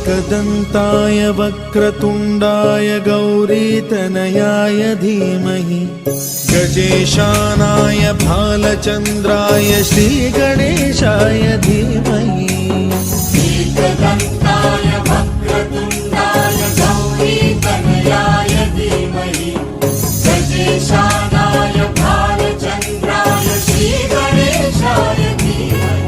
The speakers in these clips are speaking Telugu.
एकदन्ताय वक्रतुण्डाय गौरीतनयाय धीमहि गजेशानाय भालचन्द्राय श्रीगणेशाय धीमहि एकदन्ताय वक्रतुण्डाय गौरीतनयाय धीमहि गजेशानाय भालचन्द्राय श्रीगणेशाय धीमहि।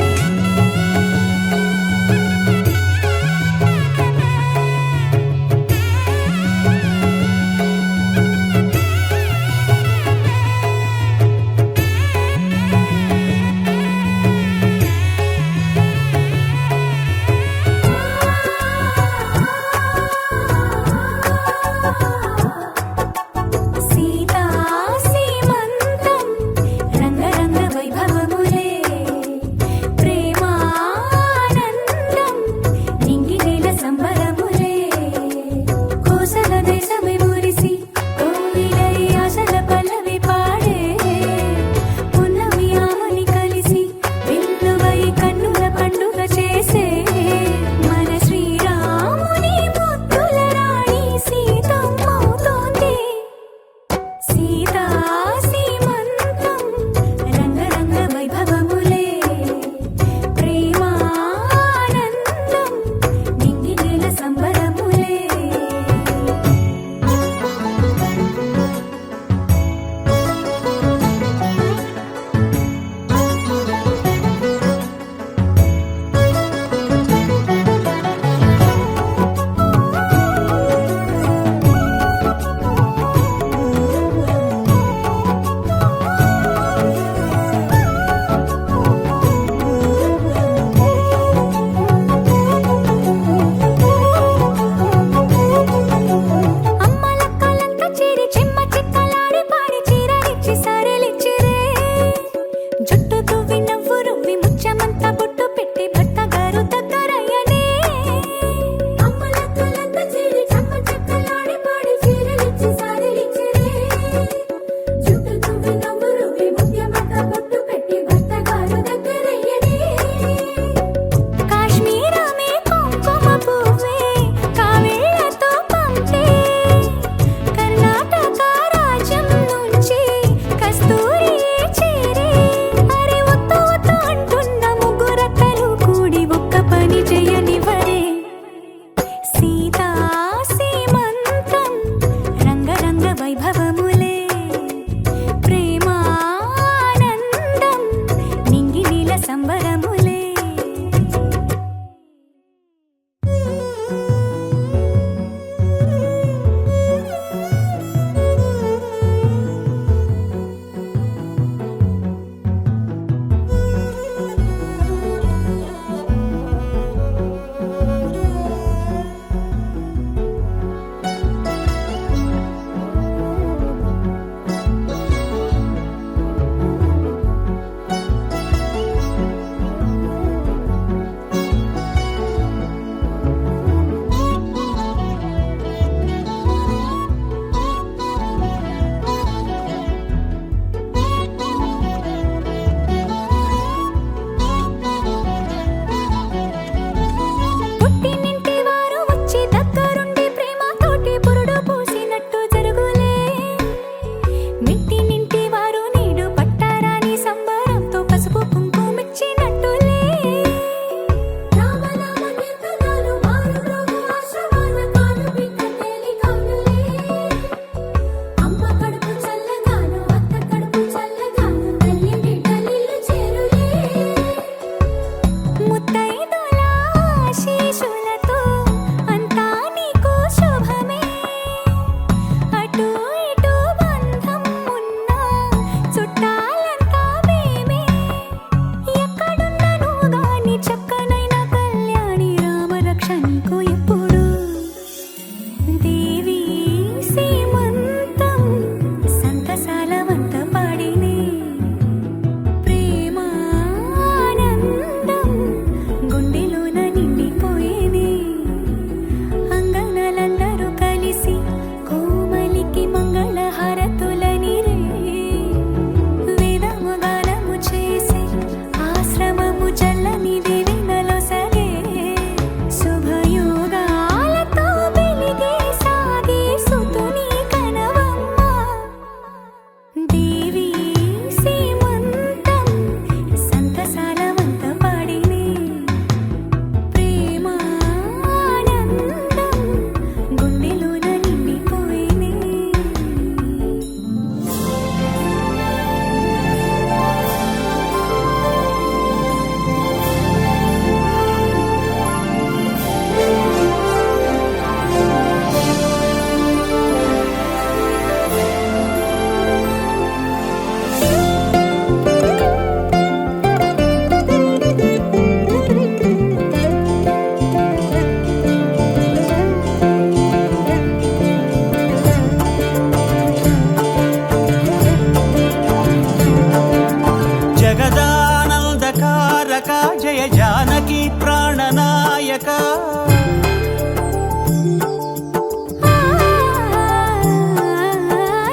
జగదానందకారక జయ జానకి ప్రాణనాయక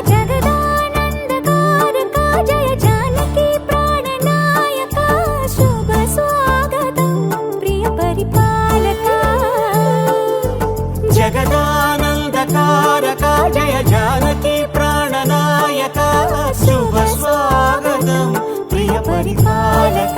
జగదానందకారక జయ జానకి ప్రాణనాయక శుభ స్వాగతం ప్రియ పరిపాలక జగదానందకారక జయ జానకి ప్రాణనాయక శుభ స్వాగతం ప్రియ పరిపాలక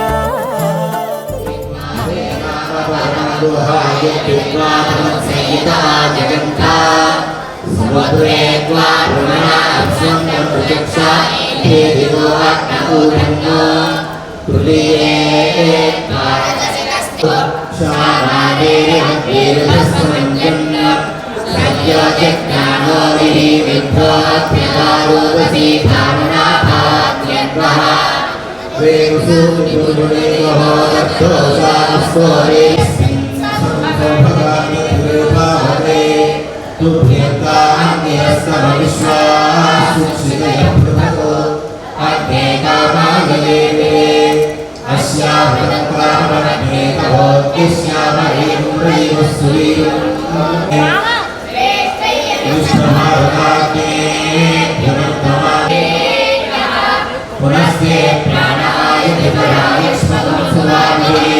पुनस्ते प्राणाय विपराय स्मगं सुवामहे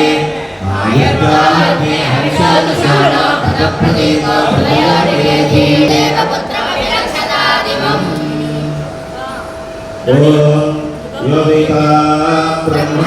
आयुर्गामे हर्षादशाना भगप्रदेवा हृदयानिवेदे देवपुत्रमभिरक्षदादिवम् ॐ यो वेदा ब्रह्म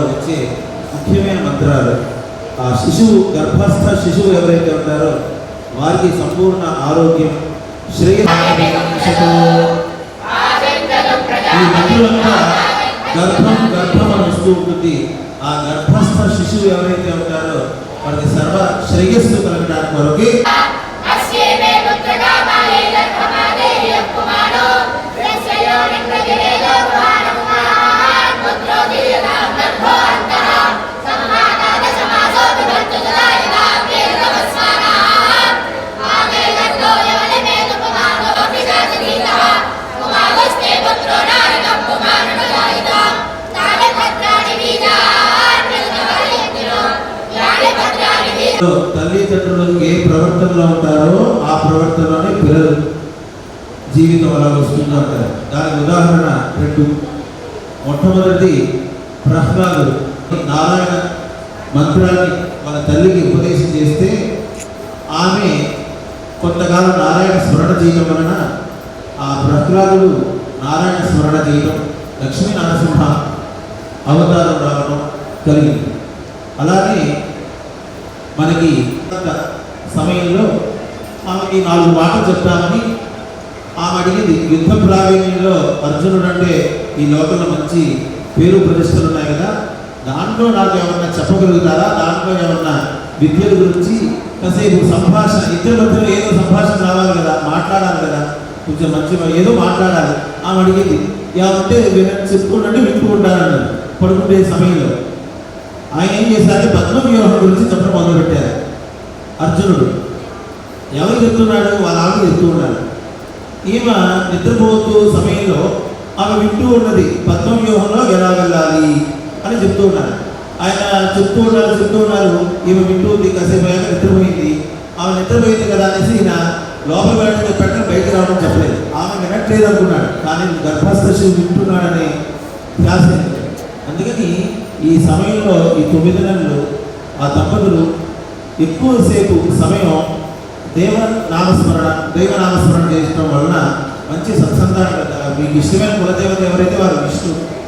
వచ్చే ముఖ్యమైన మంత్రాలు ఆ శిశువు గర్భస్థ శిశువు ఎవరైతే ఉంటారో వారికి సంపూర్ణ ఆరోగ్యం శ్రేయస్సు ఈ మంత్రులంతా గర్భం అని వస్తూ ఉంటుంది. ఆ గర్భస్థ శిశువు ఎవరైతే ఉంటారో వారికి సర్వ శ్రేయస్సు కలగడానికి కొరకు తల్లిదండ్రులు ఏ ప్రవర్తనలో ఉంటారో ఆ ప్రవర్తనలోనే పిల్లలు జీవితం అలా వస్తూ ఉంటారు. దానికి ఉదాహరణ రెండు. మొట్టమొదటి ప్రహ్లాదుడు నారాయణ మంత్రాన్ని వాళ్ళ తల్లికి ఉపదేశం చేస్తే ఆమె కొంతకాలం నారాయణ స్మరణ చేయడం వలన ఆ ప్రహ్లాదుడు నారాయణ స్మరణ చేయడం లక్ష్మీ నరసింహ అవతారం రావడం కలిగింది. అలాగే మనకి సమయంలో ఆమెకి 4 మాటలు చెప్తామని ఆమె అడిగింది. యుద్ధ ప్రావీణ్యంలో అర్జునుడు అంటే ఈ లోకంలో మంచి పేరు ప్రతిష్టలు ఉన్నాయి కదా, దాంట్లో నాకు ఏమన్నా చెప్పగలుగుతారా, దాంట్లో ఏమన్నా విద్యల గురించి కాసేపు సంభాషణ, ఇద్దరి మధ్యలో ఏదో సంభాషణ రావాలి కదా, మాట్లాడాలి కదా, కొంచెం మంచి ఏదో మాట్లాడాలి. ఆమె అడిగింది. ఏమంటే చెప్పుకుంటే వింటుకుంటారన్నారు. పడుకుంటే సమయంలో ఆయన ఏం చేశారు, పద్మవ్యూహం గురించి చెప్పడం మొదలుపెట్టారు. అర్జునుడు ఎవరు చెప్తున్నాడు, వాళ్ళ ఆవిడ చెప్తూ ఉన్నాడు. ఈమె నిద్రపోతూ సమయంలో ఆమె వింటూ ఉన్నది, పద్మవ్యూహంలో ఎలా వెళ్ళాలి అని చెప్తూ ఉన్నారు. ఆయన చెప్తూ ఉన్నారు. ఈమె వింటూ ఉంది. కాసేపు అయ్యాక నిద్రపోయింది. ఆమె నిద్రపోయింది కదా అనేసి ఈయన లోపల వెళ్ళడం చెప్పాక బయటకు రావడం చెప్పలేదు. ఆమె వినట్లేదు అనుకున్నాడు, కానీ గర్భస్థ శిశువు వింటున్నాడని ధ్యాస. అందుకని ఈ సమయంలో ఈ 9 నెలలు ఆ దంపతులు ఎక్కువసేపు సమయం దైవనామస్మరణ చేయడం వలన మంచి సత్సంగాలు. మీకు ఇష్టమైన కులదేవత ఎవరైతే వారు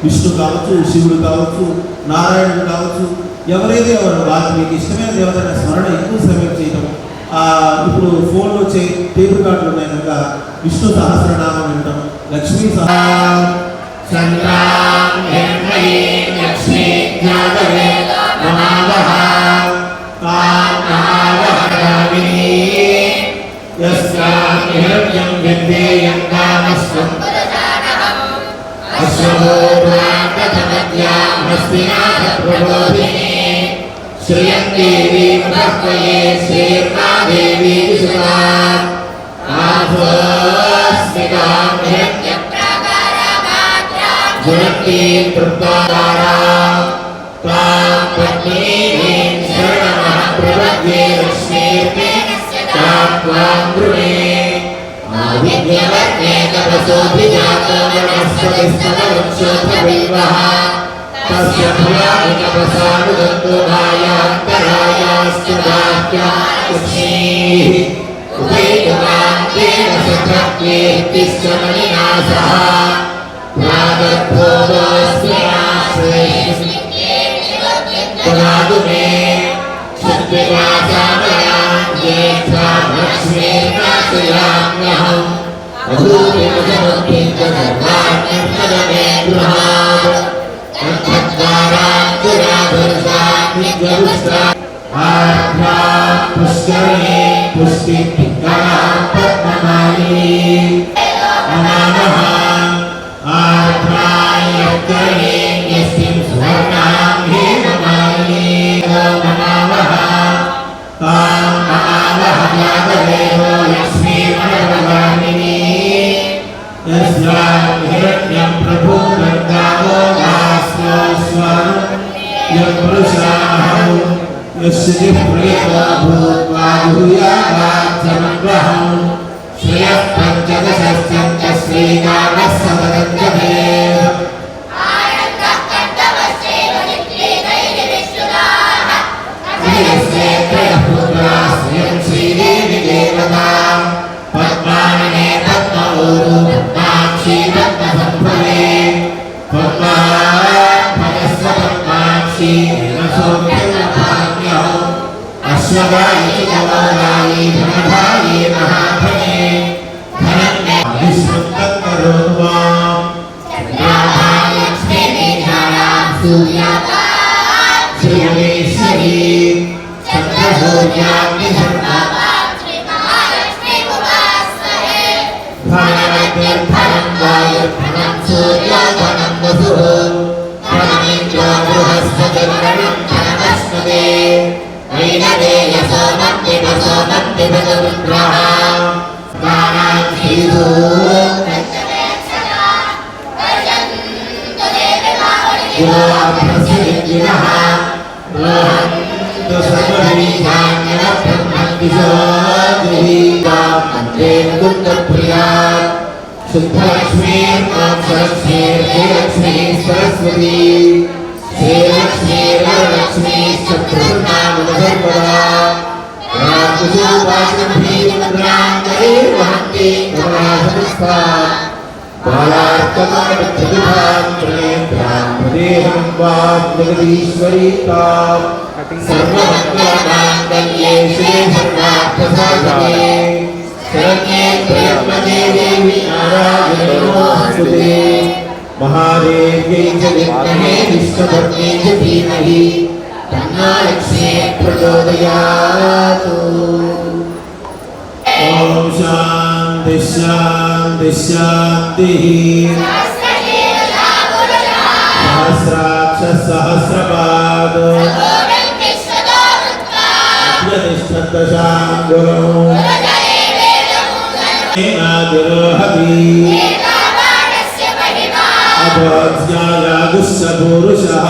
విష్ణు కావచ్చు, శివుడు కావచ్చు, నారాయణుడు కావచ్చు, ఎవరైతే వారు మీకు ఇష్టమైన దేవతల స్మరణ ఎక్కువ సమయం చేయడం, ఇప్పుడు ఫోన్లో వచ్చే టేబుల్ కార్డులు ఉన్నాయి కనుక విష్ణు సహస్రనామం వింటాం, లక్ష్మీ లక్ష్మీ జ్ఞాతవే నమః కామహావహరామిని యస్యాం హిరణ్యం విద్యేయం కామస్వం అశ్వభూర్వాకథమద్యాం హస్తినాథ ప్రబోధిని శ్రియం దేవీ ప్రహ్వయే శ్రీర్మాదేవీ సుతా ఆభస్మితాం హిరణ్యం జగతి తృప్తారా తాం పద్మీం శరణమః ప్రపద్యే లక్ష్మీర్మే తాం గృహే ఆదిత్యవర్ణే తపసోభిజాతో వనస్పతిస్తవృక్షోపవిల్వః తస్య భయాని తపసానుదంతో మాయాంతరాయాస్తు వాక్యా లక్ష్మీః ఉపేతవాం తేన సత్రకీర్తిశ్చ మణినాసః तदातु मे शक्तिवासामयां ज्येष्ठां लक्ष्मीर्नाशयाम्यहम् अधूपिमसमर्पित सर्वाण्यर्पदमे गृहात् तद्वारां दुराधर्षाग्निजरुष्टा आर्द्रां पुष्करे पुष्टिभिक्खरां पद्ममालिनी नमः आर्द्रायज्ञे यस्मिन् सुवर्णां हेममालिनी नमः तां नमामः यादवेनो लक्ष्मीमणिवाहिनी यस्यां हिरण्यं प्रभुर्गावो भास्वस्वरं यपुरुषाहं यस्य प्रियतो भूत्वा भूयागाच्छमग्रहम् श्रियः पञ्चदशश्चन्द्र श्रीकामः समदञ्जभेद श्रियस्य त्रयः पुत्राः श्रियं श्रीदेवी देवता पद्मानने पद्मऊरु पद्माक्षी पद्मसम्भवे पद्मात्मनस्व पद्माक्षी हिमसौम्यमभाम्यौ अश्वगायि चितवरायि धनधायि महाधने श्रीमेश्वरी धनम वायुर्धनम सूर्योधनम वसुः धनमिन्द्रो बृहस्पतिर्धनं धनमस्मदे वैनदेयसोमन्तिभसोमन्तिभगरुद्रः गानां श्रीधू गुरोऽभ्रसिद्धिनः रोहन्तु सर्ववीर्याण्यः ब्रह्मद्विषोऽजहीतामन्त्रे कुन्दप्रियात् शुद्धलक्ष्मीर्मोक्षलक्ष्मीर्जयलक्ष्मी सरस्वती श्रीलक्ष्मीर्वरलक्ष्मीश्च प्रसन्नामसर्वदा राजसूपाशभीमुद्रान्तरे वहन्ति कमलासनस्तात् बालार्कमागच्छतिभां त्रिनेत्रां प्रदेहं वां जगदीश्वरी तां सर्वमङ्गलमाङ्गल्ये शिवे सर्वार्थसाधके शरण्ये त्र्यम्बके देवी नारायणे नमोऽस्तुते महादेव्यै च विद्महे विष्णुपत्न्यै च धीमहि तन्नो लक्ष्मी प्रचोदयात्। ॐ शान्ति शान्ति शान्तिः। सहस्राक्ष सहस्रपाद अत्यनिष्ठदशाङ्गुलौ नादिरोहति अभोज्यायागुश्च पूरुषः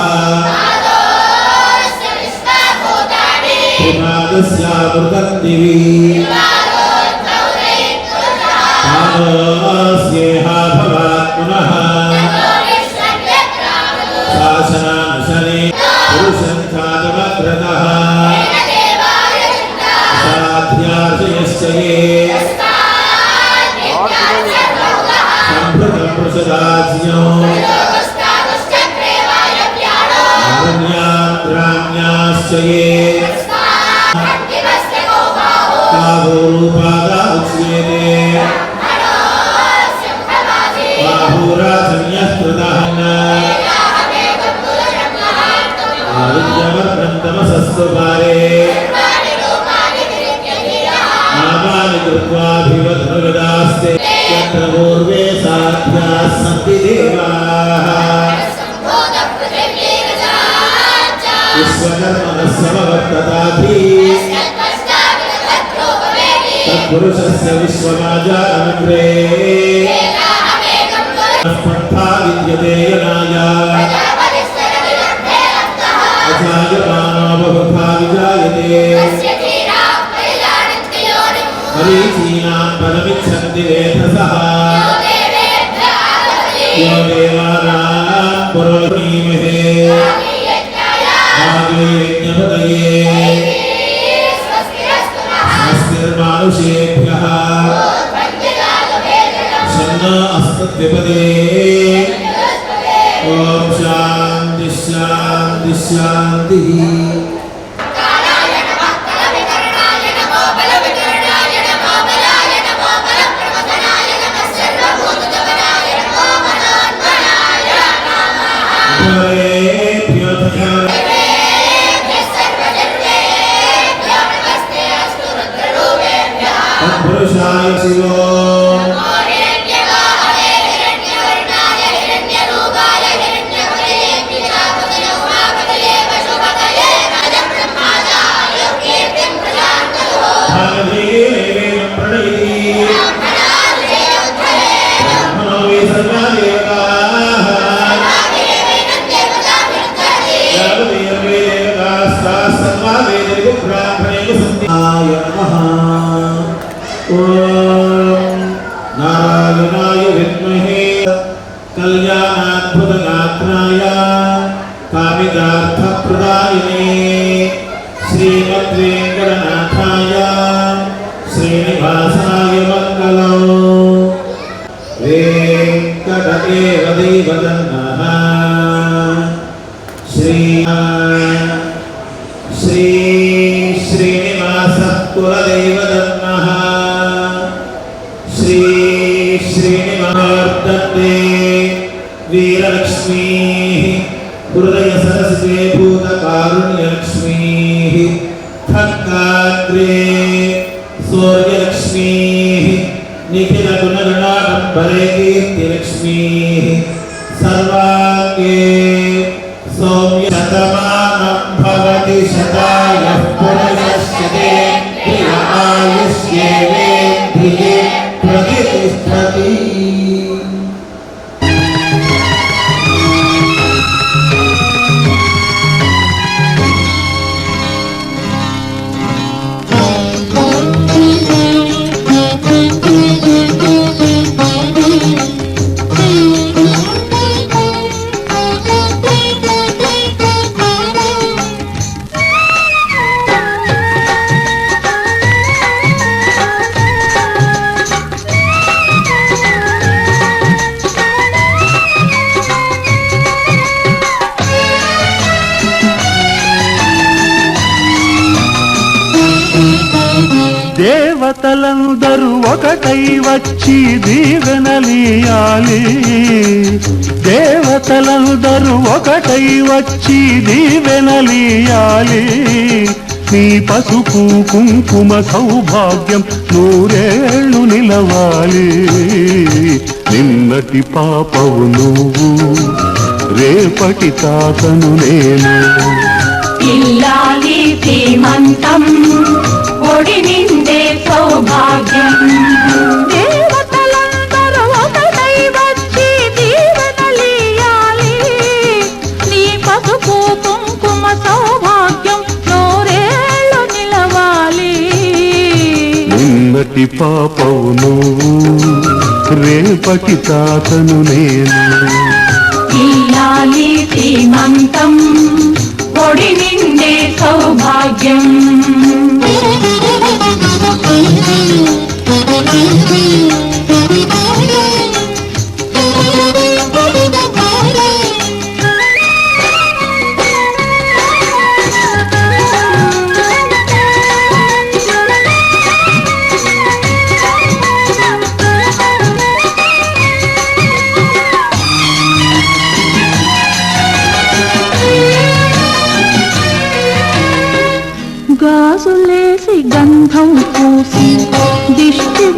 त्रिपादस्यामृतद्दिवि पादस्येहा भवात् पुनः शासनानुशने पुरुषं ख्यातमग्रतः साध्यार्जयश्च ये सम्भृतं प्रसदाज्ञो अरण्याद्राम्याश्च ये बाहुरूपादा उच्यते बाहुराजन्यः कृतः आदित्यवर्णं तमसस्तु पारे नामानि कृत्वाभिवदनुगदास्ते यत्र पूर्वे साध्याः सन्ति देवाः विश्वकर्मणः समवर्तताभि तत्पुरुषस्य विश्वमाजानग्रे स्पर्धा विद्यते यनाय अजायमानो बहुधा विजायते मरीचीनां पदमिच्छन्ति वेधसः यो देवानां पुरोहीमहे आग्नेयज्ञपतये स्वस्तिर्मानुषेभ्यः शन्नो अस्मद्विपदे ॐ शान्ति शान्ति शान्तिः पुरुषाय शिवो नारायणाय विद्महे कल्याणाद्भुतगात्राय कामितार्थप्रदायिने श्रीमद्वेङ्कटनाथाय श्रीनिवासाय मङ्गलम् वेङ्कटदेव दैवतन्नः श्रीनिवासः कुलदैवतन्नः श्रीनिवार्तन्ते वीरलक्ष्मीः हृदयसरसिते भूतकारुण्यलक्ष्मीः खड्गाग्रे सूर्यलक्ष्मीः निखिलगुणगणाडम्बरे कीर्तिलक्ष्मीः सर्वाङ्गे सौम्यशतमानं भवति शतायः पुरुषश्चेन्द्रिय आयुष्येवेन्द्रिये प्रतिष्ठति దేవతలందరూ ఒకటై వచ్చి దీవెనలియాలి దేవతలందరూ ఒకటై వచ్చి దీవెనలియాలి నీ పసుపు కుంకుమ సౌభాగ్యం నూరేళ్ళు నిలవాలి నిన్నటి పాపవు నువ్వు రేపటి తాతను నేను ఇల్లాలి శ్రీమంతం ఒడి నిండే సౌభాగ్యం దేవతలందరూ ఒకటై వచ్చి దీవెనలియాలి నీ పసుపు కుంకుమ సౌభాగ్యం నూరేళ్ళు నిలవాలి నిన్నటి పాపవు నువ్వు రేపటి తాతను నేను ఇల్లాలి శ్రీమంతం ఒడి నిండే సౌభాగ్యం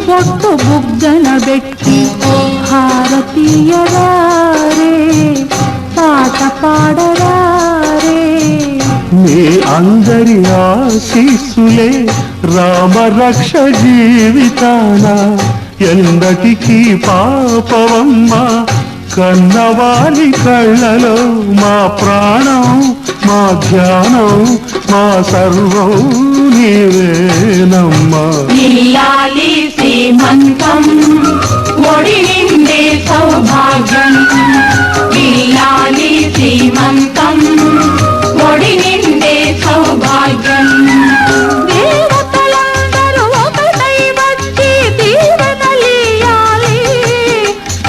బొట్టు బుగ్గన పెట్టి భారతీయరారే పాట పాడరారే. మీ అందరి ఆశీస్సులే రామరక్ష జీవితాన ఎందటికీ పాపవమ్మ. కన్నవాలి కళ్ళలో మా ప్రాణం, మా ధ్యానం, మా సర్వం నీవేనమ్మా. ఇల్లాలి శ్రీమంతం ఒడి నిండే సౌభాగ్యం. ఇల్లాలి శ్రీమంతం ఒడి నిండే సౌభాగ్యం. దేవతలందరూ ఒకటై వచ్చి దీవెనలియాలి.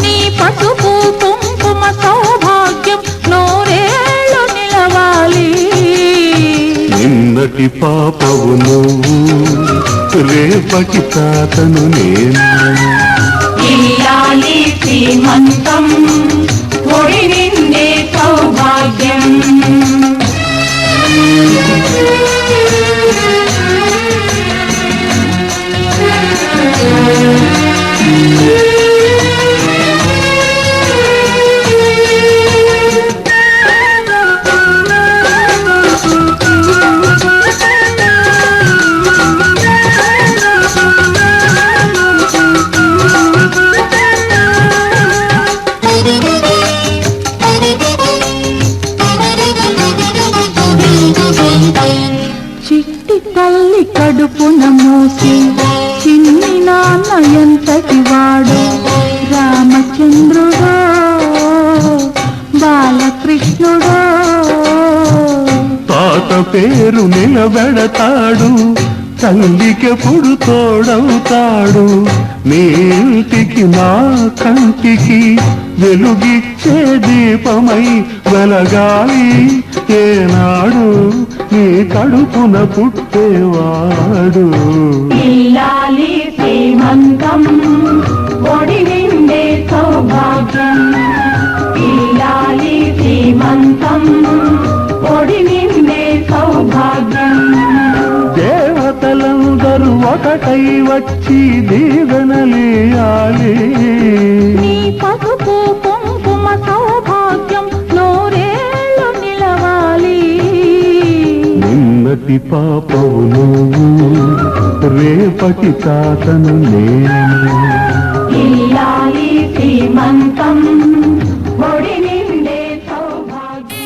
నీ పసుపు కుంకుమ సౌభాగ్యం నూరేళ్ళు నిలవాలి. నిన్నటి పాపవు నువ్వు, రేపటి తాతను నేను. ఇల్లాలి శ్రీమంతం ఒడి నిండే సౌభాగ్యం. చిట్టి తల్లి కడుపున మూసి చిన్ని నాన్న ఎంతటి వాడు. రామచంద్రుడో బాలకృష్ణుడో తాత పేరు నిలబెడతాడు, తల్లికెప్పుడు తోడవుతాడు. నీ ఇంటికి నా కంటికి వెలుగిచ్చే దీపమై వెలగాలి ఏనాడు నీ కడుపున పుట్టేవాడు. ఇల్లాలి శ్రీమంతం ఒడి నిండే సౌభాగ్యం. ఇల్లాలి శ్రీమంతం ఒడి నిండే సౌభాగ్యం. దేవతలందరూ ఒకటై వచ్చి దీవెనలియాలి. నీ పసుపు కుంకుమ సౌభాగ్యం నూరేళ్ళు నిలవాలి. నిన్నటి పాపవు నువ్వు, రేపటి తాతను నేను. ఇల్లాలి శ్రీమంతం ఒడి నిండే సౌభాగ్యం.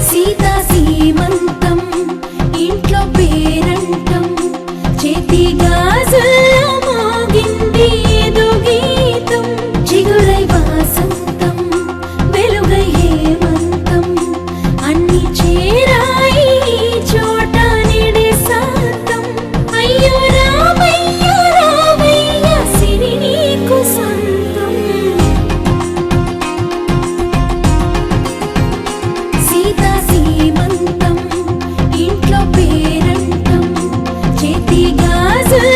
సీతా సీమంతం ఇంట్లో పేరంటం చేతి గాజుల్లో మోగింది ఏదో గీతం. చిగురై వాసంతం వెలుగై హేమంతం అన్ని చేరాయి ఈ చోట నిడే శాంతం. అయ్యో రామయ్య రామయ్య సిరి నీకు సొంతం. సీతా సీమంతం ఇంట్లో పేరంటం చేతి గాజుల్లో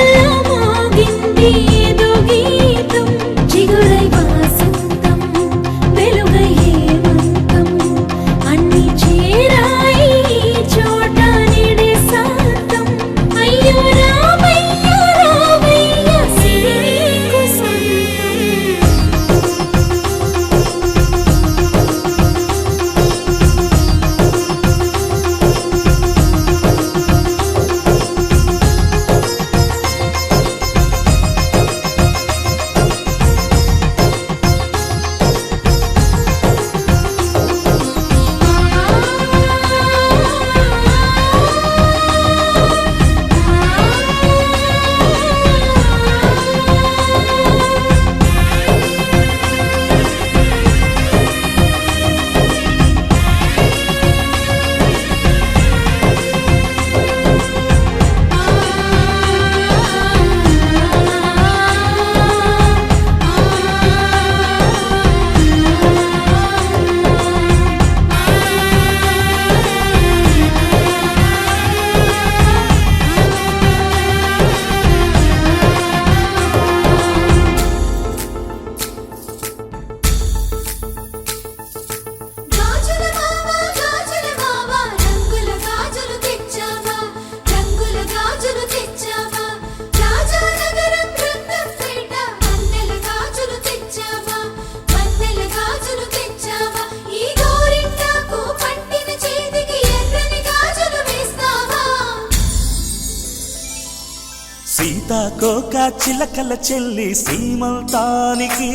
సీతాకోక చిలకల చెల్లి సీమంతానికి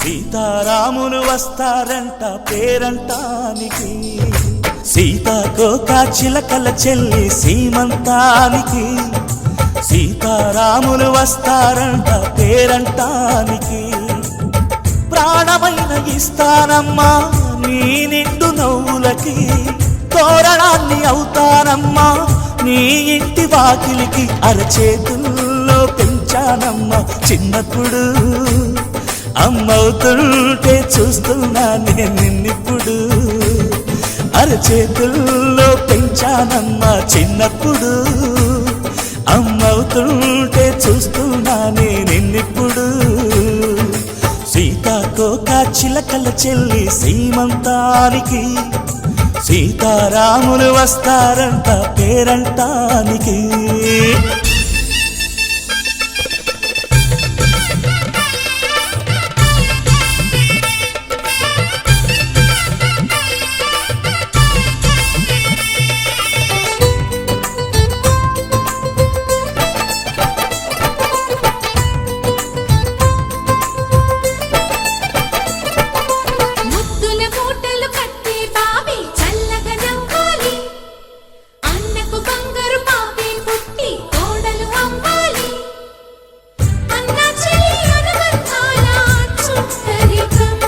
సీతారాములు వస్తారంట పేరంటానికి. సీతాకోక చిలకల చెల్లి సీమంతానికి సీతారాములు వస్తారంట పేరంటానికి. ప్రాణమైన ఇస్తానమ్మా నీ నిండు నవ్వులకి, తోరణాన్ని అవుతానమ్మా నీ ఇంటి వాకిలికి. అరచేతుల్లో పెంచానమ్మా చిన్నప్పుడు, అమ్మవుతుంటే చూస్తున్నా నేను నిన్నిప్పుడు. అరచేతుల్లో పెంచానమ్మా చిన్నప్పుడు, అమ్మవుతుంటే చూస్తున్నా నేను నిన్నిప్పుడు. సీతాకోక చిలకల చెల్లి సీమంతానికి సీతారాములు వస్తారంట పేరంటానికి. ముద్దుల మూటలు కట్టి బావి చల్లగా నవ్వాలి, అన్నకు బంగారు పాపే పుట్టి కోడలు అవ్వాలి. అన్న చెల్లి అనుబంధాల చుట్టరికం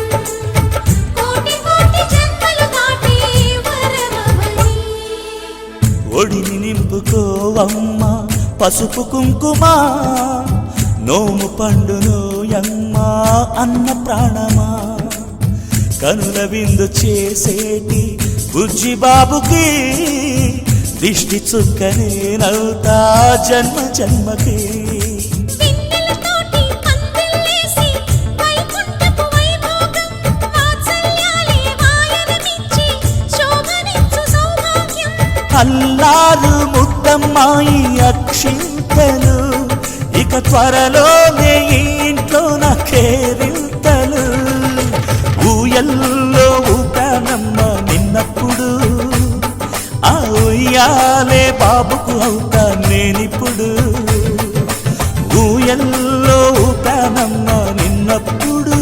కోటి కోటి జన్మలు దాటి వరమవని. ఒడిని నింపుకోవమ్మ పసుపు కుంకుమ, నోము పండునోయమ్మ అన్న ప్రాణమా. కనుల విందు చేసేటి బుజ్జి బాబుకి దిష్టి చుక్కనేనవుతా జన్మ జన్మకి. పిన్నెలతోటి పందిళ్ళేసి వైకుంఠపు వైభోగం, వాత్సల్యాలే వాయనమిచ్చి శోభనిచ్చు సౌభాగ్యం. అల్లారు ముద్దమ్మాయి అక్షింతలు, ఇక త్వరలోనే ఈ ఇంట్లో నా కేరింతలు. ఊయల్లో ఊపానమ్మ నిన్నప్పుడు, ఆ ఉయ్యాలే బాబుకు అవుతా నేనిప్పుడు. ఊయల్లో ఊపానమ్మ నిన్నప్పుడు,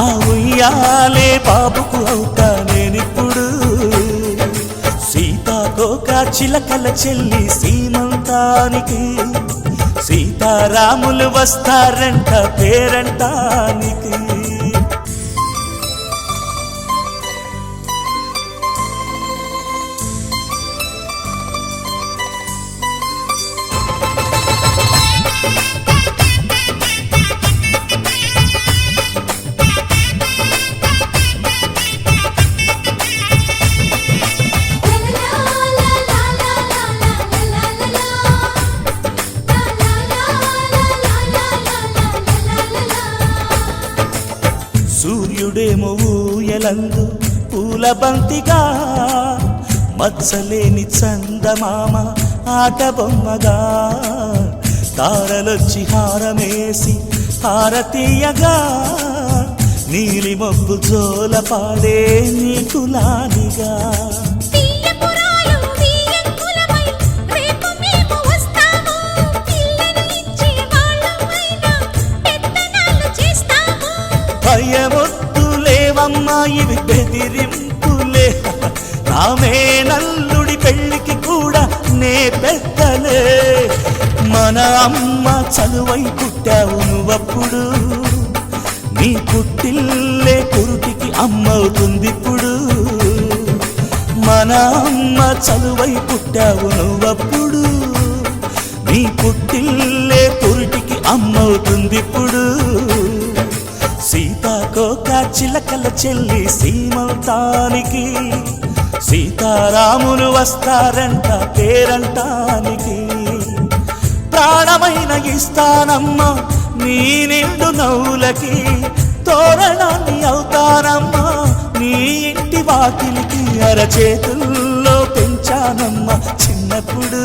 ఆ ఉయ్యాలే బాబుకు అవుతా నేనిప్పుడు. సీతాకోక చిలకల చెల్లి సీమంతానికి సీతారాములు వస్తారంట పేరంటానికి. సూర్యుడేమో ఊయలందు పూల బంతిగా, మచ్చలేని చందమామ ఆట బొమ్మగా. తారలొచ్చి హారమేసి హారతీయగా, నీలి మబ్బు జోల పాడే నీకులానిగా. తీయపురాలు తీయంకులమై రేపు మేము వస్తాము, పిల్లను ఇచ్చి వాళ్ళమైనా పెత్తనాలు చేస్తాము. భయమొద్దులేవమ్మా ఇవి బెదిరింపులే, నామే నల్లుడి పెళ్ళికి కూడా నే పెద్దలే. మన అమ్మ చలువై పుట్టావు నువ్వప్పుడు, నీ పుట్టిల్లే పురుటికి అమ్మవుతుందిప్పుడు. మన అమ్మ చలువై పుట్టావు నువ్వప్పుడు, నీ పుట్టిల్లే పురుటికి అమ్మవుతుందిప్పుడు. సీతాకోక చిలకల చెల్లి సీమంతానికి సీతారాములు వస్తారంట పేరంటానికి. ప్రాణమైన ఇస్తానమ్మా నీ నిండు నవ్వులకి, తోరణాన్ని అవుతానమ్మా నీ ఇంటి వాకిలికి. అరచేతుల్లో పెంచానమ్మా చిన్నప్పుడు,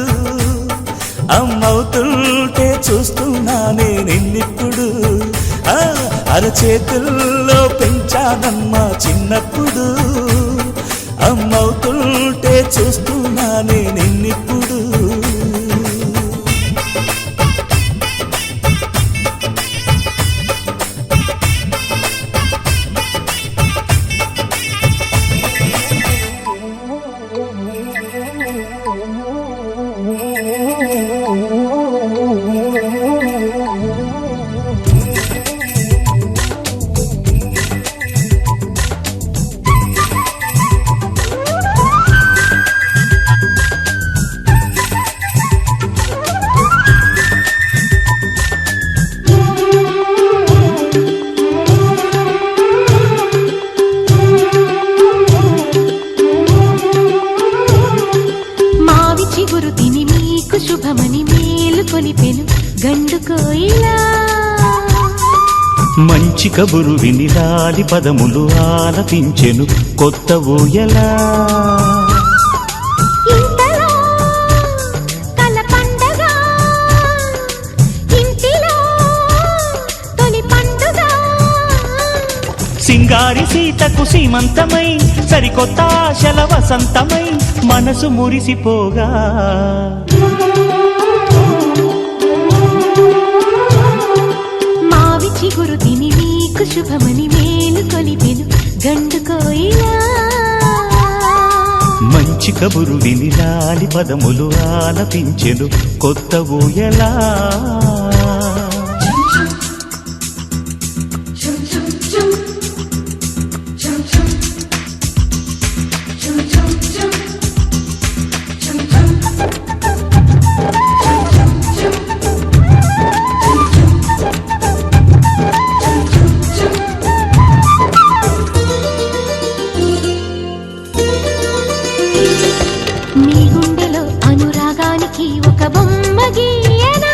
అమ్మవుతుంటే చూస్తున్నానే నిన్నిప్పుడు. అరచేతుల్లో పెంచానమ్మా చిన్నప్పుడు, అమ్మవుతుంటే చూస్తున్నానే నిన్నిప్పుడు. మావి చిగురు తిని మీకు శుభమని మేలు కొలిపెను గండు కోయిలా మంచి కబురు విని లాలి పదములు ఆలపించెను కొత్త ఊయలా. ఇంతలో కల పండగ ఇంటిలో తొలి పండుగ సింగారి సీతకు సీమంతమై సరికొత్త ఆశల వసంతమై మనసు మురిసిపోగా. మావి చిగురు తిని మీకు శుభమని మేలు కొలిపెను గండు కోయిలా మంచి కబురు విని లాలి పదములు ఆలపించెను కొత్త ఊయలా. నీ గుండెలో అనురాగానికి ఒక బొమ్మ గీయనా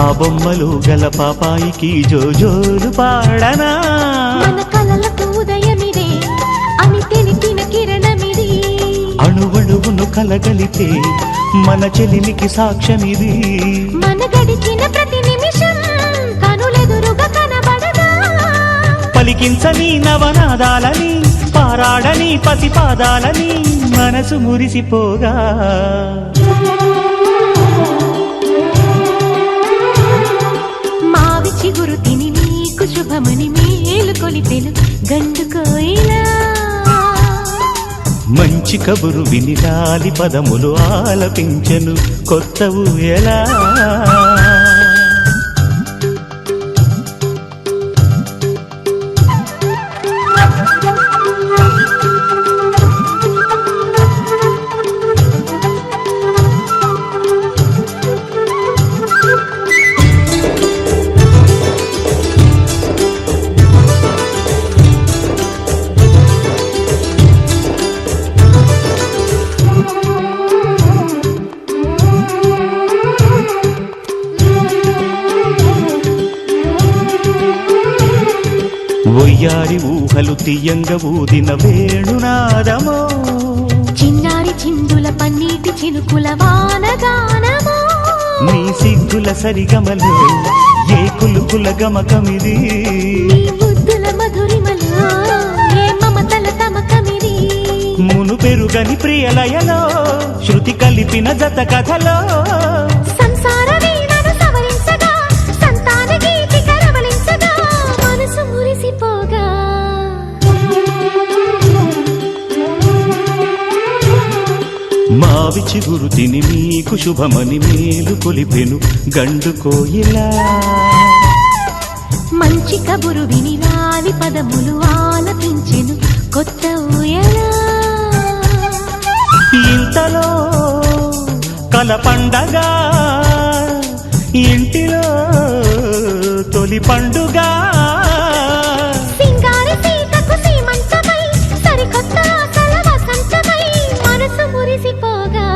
ఆ బొమ్మలు గల పాపాయికి జోజోలు పాడనా. మన కలలకు ఉదయమిదే అని తెలిపిన కిరణమిది అణువణువును కలగలితే మన చెలిమికి సాక్ష్యమిది. మన గడిచిన ప్రతి నిమిషం కనులెదురుగా కనబడగా పలికించని నవనాదాలని పారాడని పసిపాదాలని మనసు మురిసిపోగా. మావి చిగురు తిని నీకు శుభమని మేలు కొలిపెను గండు కోయిలా మంచి కబురు విని లాలి పదములు ఆలపించెను కొత్త ఊయలా. ఒయ్యారి ఊహలు తీయంగా ఊదిన వేణునాదమో చిన్నారి చిందుల పన్నీటి చినుకుల వానగానమో నీ సిగ్గుల సరిగమలు ఏ కులుకుల గమకమిది. నీ బుద్ధుల మధురిమలో ఏ మమతల తమకమిది మును పెరుగని ప్రియలయలో శృతి కలిపిన జత కథలో సంసార వీణను సవరించగా సంతాన గీతి కరవలించగా మనసు మురిసిపోగా. మావి చిగురు తిని మీకు శుభమని మేలు కొలిపెను గండు కోయిలా. మంచి కబురు విని లాలి పదములు ఆలపించెను కొత్త ఊయలా ఇంతలో కల పండగ ఇంటిలో తొలి పండుగ. సింగారి సీతకు సీమంతమై సరికొత్త ఆశల వసంతమై మనసు మురిసిపోగా.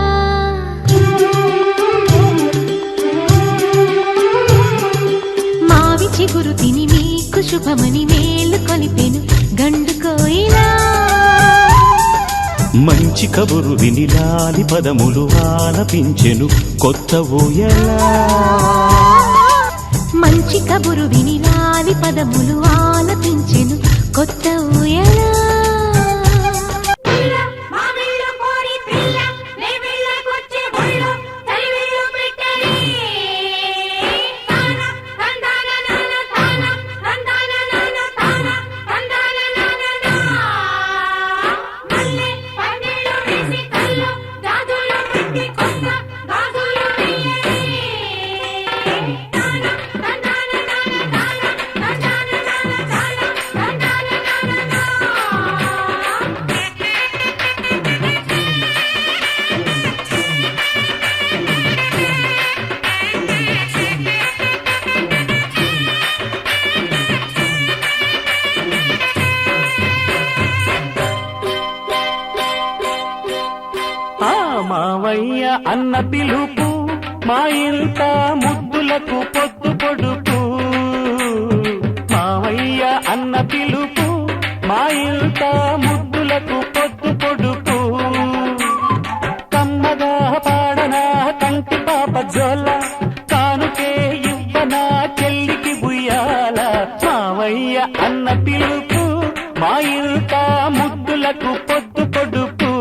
మావి చిగురు తిని మీకు శుభమని మేలు కొలిపెను గండు కోయిలా మంచి కబురు విని లాలి పదములు ఆలపించెను కొత్త ఊయలా. మంచి కబురు విని లాలి పదములు ఆలపించెను కొత్త ఊయలా. అన్న పిలుపు మా ఇంట ముద్దులకు పొద్దు పొడుపు మావయ్య అన్న పిలుపు మా ఇంట ముద్దులకు పొద్దు పొడుపు కమ్మగా పాడనా కంటి పాప జోల కానుకే ఇవ్వనా చెల్లికి బుయ్యాల మావయ్య అన్న పిలుపు మా ఇంట ముద్దులకు పొద్దు పొడుపు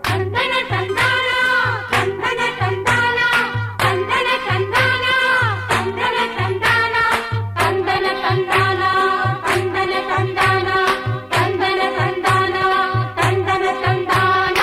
తందన తందాన తందన తందాన తందన తందాన తందన తందాన తందన తందాన తందన తందాన తందన తందాన తందన తందాన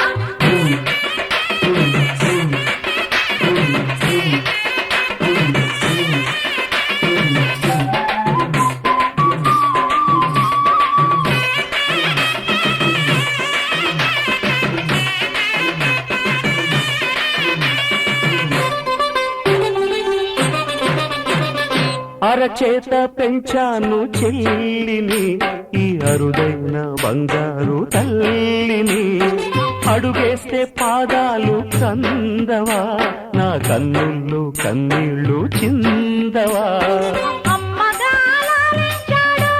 అరచేత పెంచాను చెల్లిని ఈ అరుదైన బంగారు తల్లిని అడుగేస్తే పాదాలు కందవా నా కన్నుల్లో కన్నీళ్ళు చిందవా అమ్మగా లాలించాడు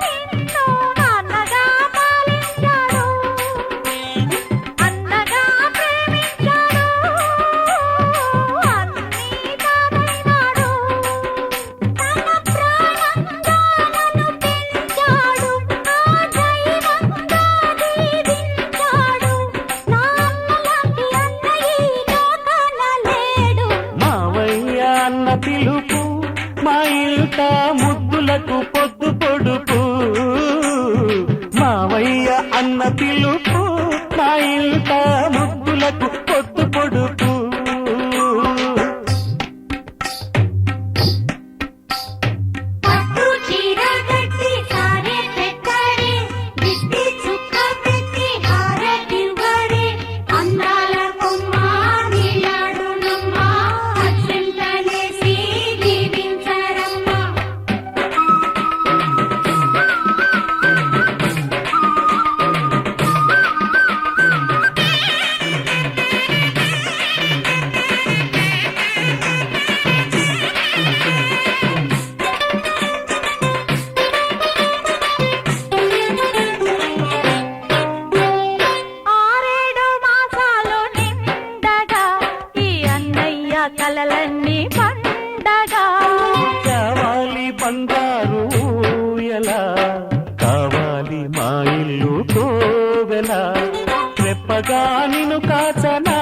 నిన్ను నాన్నగా పాలించాడు అన్నగా ప్రేమించాడు అన్నీ తానైనాడు తన ప్రాణంగా నన్ను పెంచాడు ఆ దైవంగా దీవించాడు నా అన్నలాంటి అన్న ఈ లోకాన లేడు మావయ్య అన్న పిలుపు మా ఇంట ముద్దులకు పొద్దు పొడుపు మావయ్య అన్న పిలుపు మా ఇంట ముద్దులకు పొద్దు పొడుపు పట్టు చీర కట్టి సారే పెట్టాడే దిష్టి చుక్క పెట్టి హారతివ్వడే అందాల కొమ్మ నీలాడునమ్మ అక్షంతలేసి దీవించరమ్మ ఆరేడు మాసాలు నిండగా ఈ అన్నయ్య కలలన్నీ పండగా కావాలి బంగారు ఎలా కావాలి మా ఇల్లు కోవెలా రెప్పగా నిన్ను కాచనా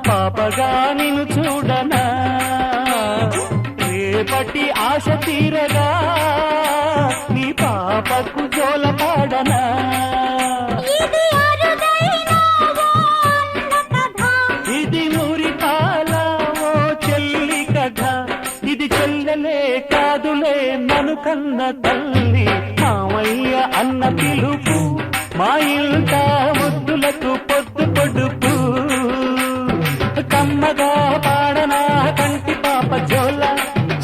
పాపగా నిన్ను చూడనా రేపటి ఆశ తీరగా నీ పాపకు జోల పాడనా ఇది అరుదైన ఓ అన్న కథ ఇది మురిపాల ఓ చెల్లి కథ ఇది చెల్లెలే కాదులే నన్ను కన్న తల్లి మావయ్య అన్న పిలుపు మా ఇంట ముద్దులకు పొద్దు పొడుపు కమ్మగా పాడనా కంటి పాప జోల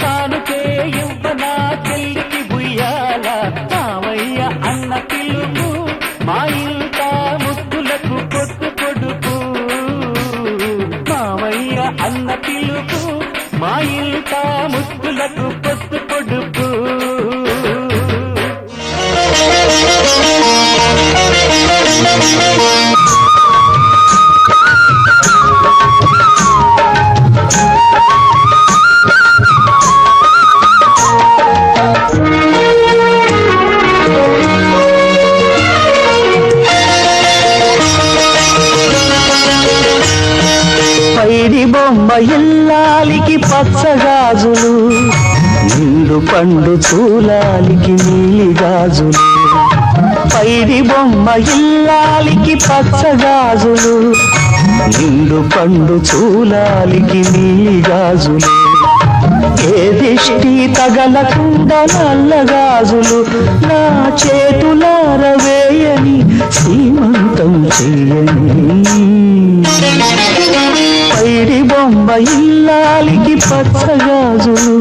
చానుకే ఇవ్వనా చెల్లికి బుయ్యాల మావయ్య అన్న పిలుపు మా ఇంట ముద్దులకు పొద్దు పొడుపు మావయ్య అన్న పిలుపు మా ఇంట ముద్దులకు పొద్దు పొడుపు పైడి బొమ్మ ఇల్లాలికి పచ్చగాజులు నిండు పండు చూలాలికి నీలి గాజులు పైడి బొమ్మ ఇల్లాలికి పచ్చగాజులు నిండు పండు చూలాలికి నీలి గాజులు ఏ దిష్టి తగలకుండా నల్లగాజులు నా చేతులారవేయని సీమంతం చెయ్యని పైడి బొమ్మ ఇల్లాలికి పచ్చగాజులు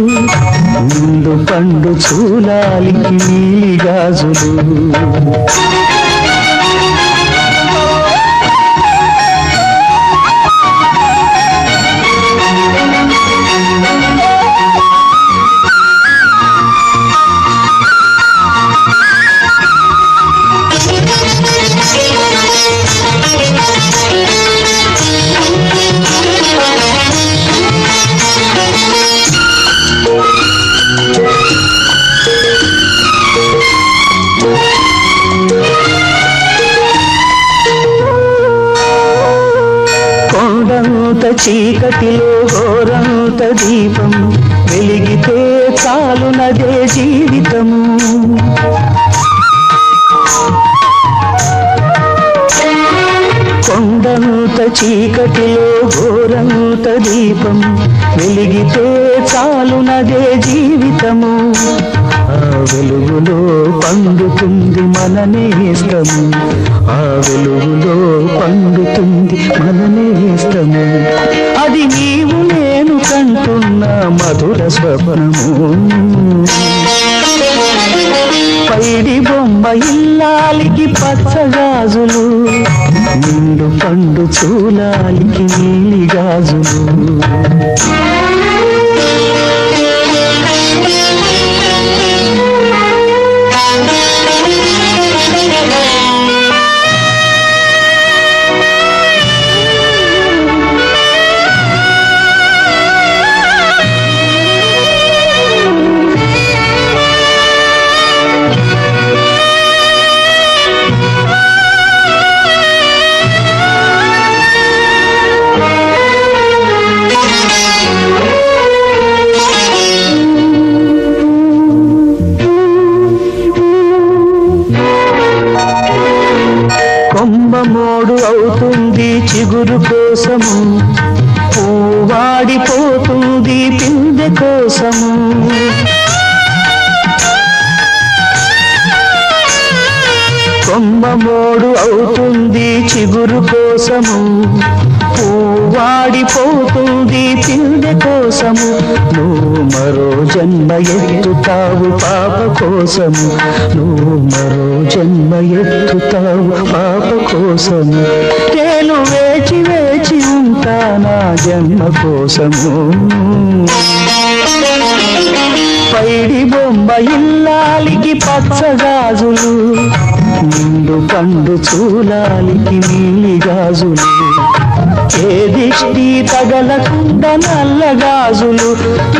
నిండు పండు చూలాలికి నీలి గాజులు కొండంత చీకటిలో ఘోరంత దీపం వెలిగితే చాలునదే జీవితము. కొండంత చీకటిలో ఘోరంత దీపం వెలిగితే చాలునదే జీవితము. ఆ వెలుగులో పండుతుంది మన నేస్తము, ఆ వెలుగులో పండుతుంది మన నేస్తము. అది నీవు నేను కంటున్న మధుర స్వప్నము. పైడి బొమ్మ ఇల్లాలికి పచ్చగాజులు, నిండు పండు చూలాలికి నీలి గాజులు. కొమ్మమోడు అవుతుంది చిగురు కోసము, పూవాడిపోతుంది పిందె కోసము. కొమ్మమోడు అవుతుంది చిగురు కోసము, పూవాడిపోతుంది పిందె కోసము. నువ్వు మరో జన్మ ఎత్తుతావు పాప కోసము, నువ్వు మరో జన్మ ఎత్తుతావు పాప కోసము. నేను వేచి వేచి ఉంటా నా జన్మ కోసము. పైడి బొమ్మ ఇల్లాలికి పచ్చగాజులు, నిండు పండు చూలాలికి నీలి గాజులు. ఏ దిష్టి తగలకుండా నల్ల గాజులు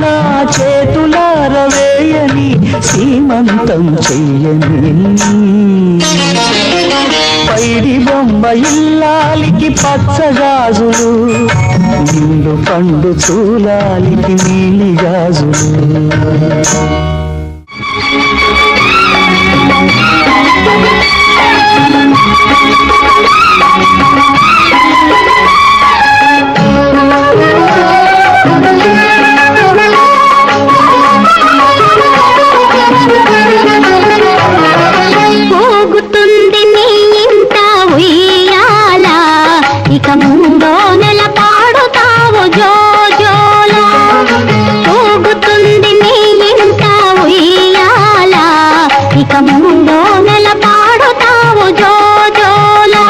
నా చేతులార వేయని సీమంతం చెయ్యని. పైడి బొమ్మ ఇల్లాలికి పచ్చగాజులు, నిండు పండు చూలాలికి నీలి గాజులు. పోగుతుంది నీ ఇంట ఉయ్యాల, ఇక ముందో నెల పాడుతావు జోజోలా. పోగుతుంది నీ ఇంట ఉయ్యాల, ఇక ముందో నెల పాడుతావు జోజోలా.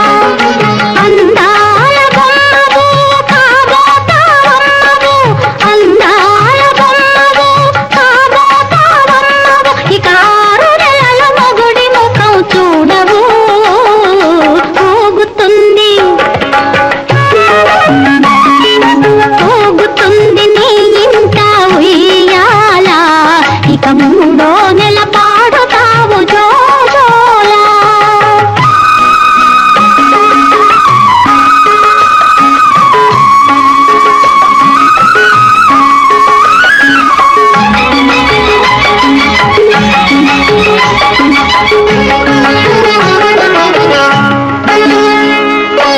అందాల బొమ్మవు కాబోతావమ్మవు, అందాల బొమ్మవు కాబోతావమ్మవు. ఇక 6 నెలల మొగుడి ముఖం చూడవు. పోగుతుంది పోగుతుంది నీ ఇంట ఉయ్యాల, ఇక మూడో నెల పాడుతావు జోజోలా.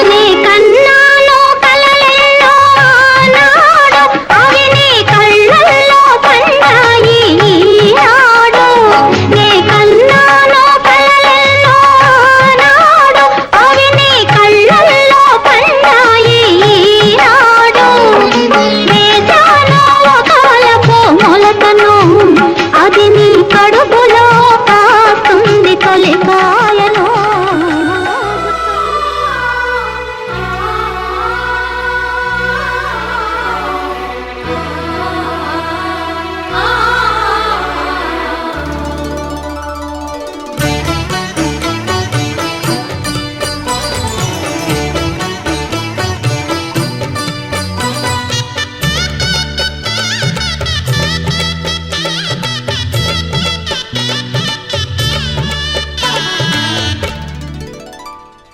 నీ కన్నాలో కలలెన్నో ఆనాడు, అవి నీ కళ్ళల్లో పండాయి ఈనాడు. నీ కన్నాలో కలలెన్నో ఆనాడు, అవి నీ కళ్ళల్లో పండాయి ఈనాడు. వేసాను ఒక వలపు మొలకను, అది నీ కడుపులో కాస్తుంది తొలికాయను.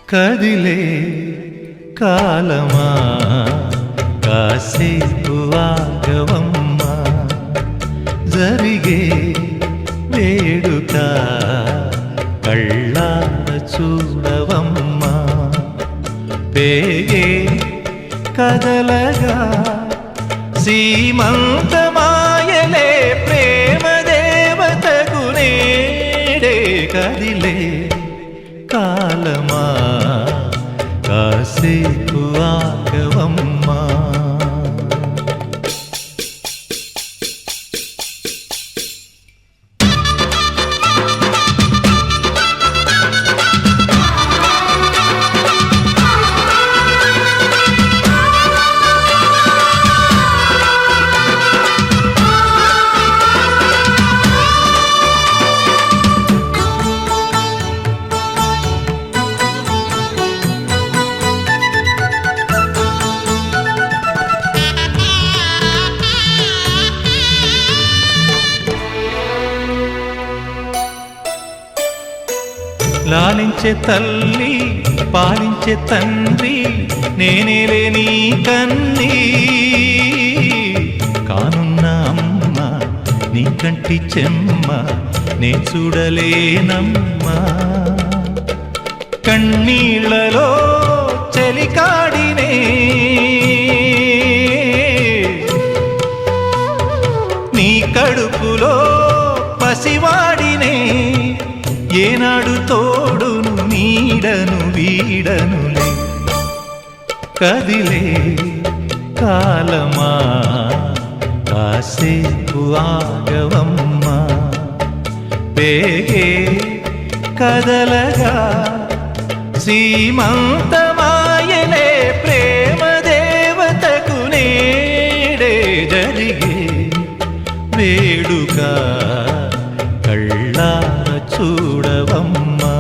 కదిలే కాలమా కాసేపు ఆగవమ్మా జరిగే వేడుక కళ్ళార చూడవమ్మా పేగే కదలగా సీమంతమాయలే ప్రేమ దేవతకు నేడే కదిలే కాలమా కాసేపు ఆగవమ్మా లాలించే తల్లి పాలించే తండ్రి నేనేలే నీ కన్నీ కానున్న అమ్మ నీ కంటి చెమ్మ నే చూడలేనమ్మా కన్నీళ్లలో చెలికాడినే నీ కడుపులో పసివాడినే ఏనాడు తోడును నీడను వీడనులే కదిలే కాలమా కాసేపు ఆగవమ్మా పేగే కదలగా సీమంతమాయలే ప్రేమ దేవతకు నేడే జరిగే వేడుక కళ్ళార చూడవమ్మా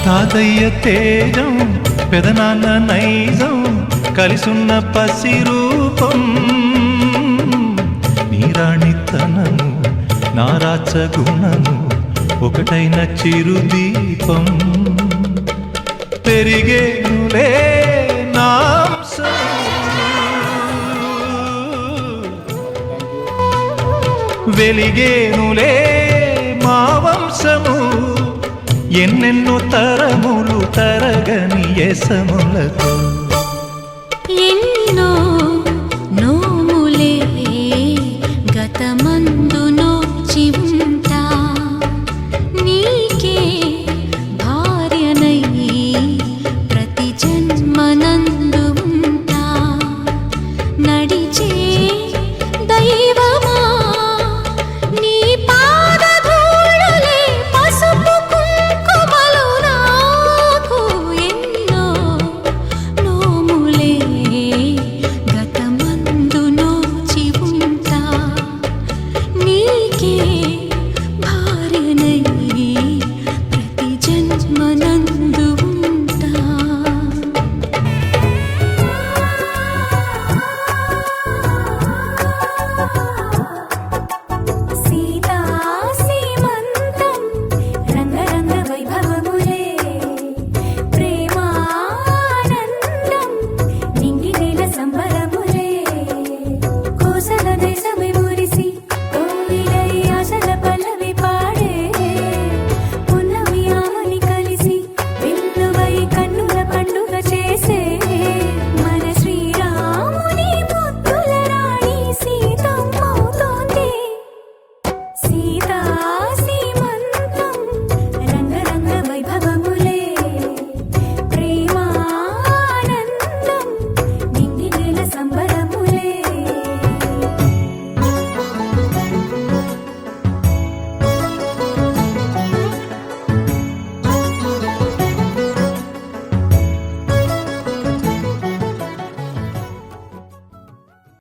తాతయ్య తేజం పెదనాన్న నైజం కలిసున్న పసి రూపం నీరాణితనము నారాచ గుణము ఒకటైన చిరుదీపం పెరిగేనులే నాంసం వెలిగేనులే మా వంశము ఎన్నెన్నో తరములు తరగని యసములతో ఎన్నో నోములే గతమందు నోచి ఉంటా నీకే భార్యనై ప్రతి జన్మనందు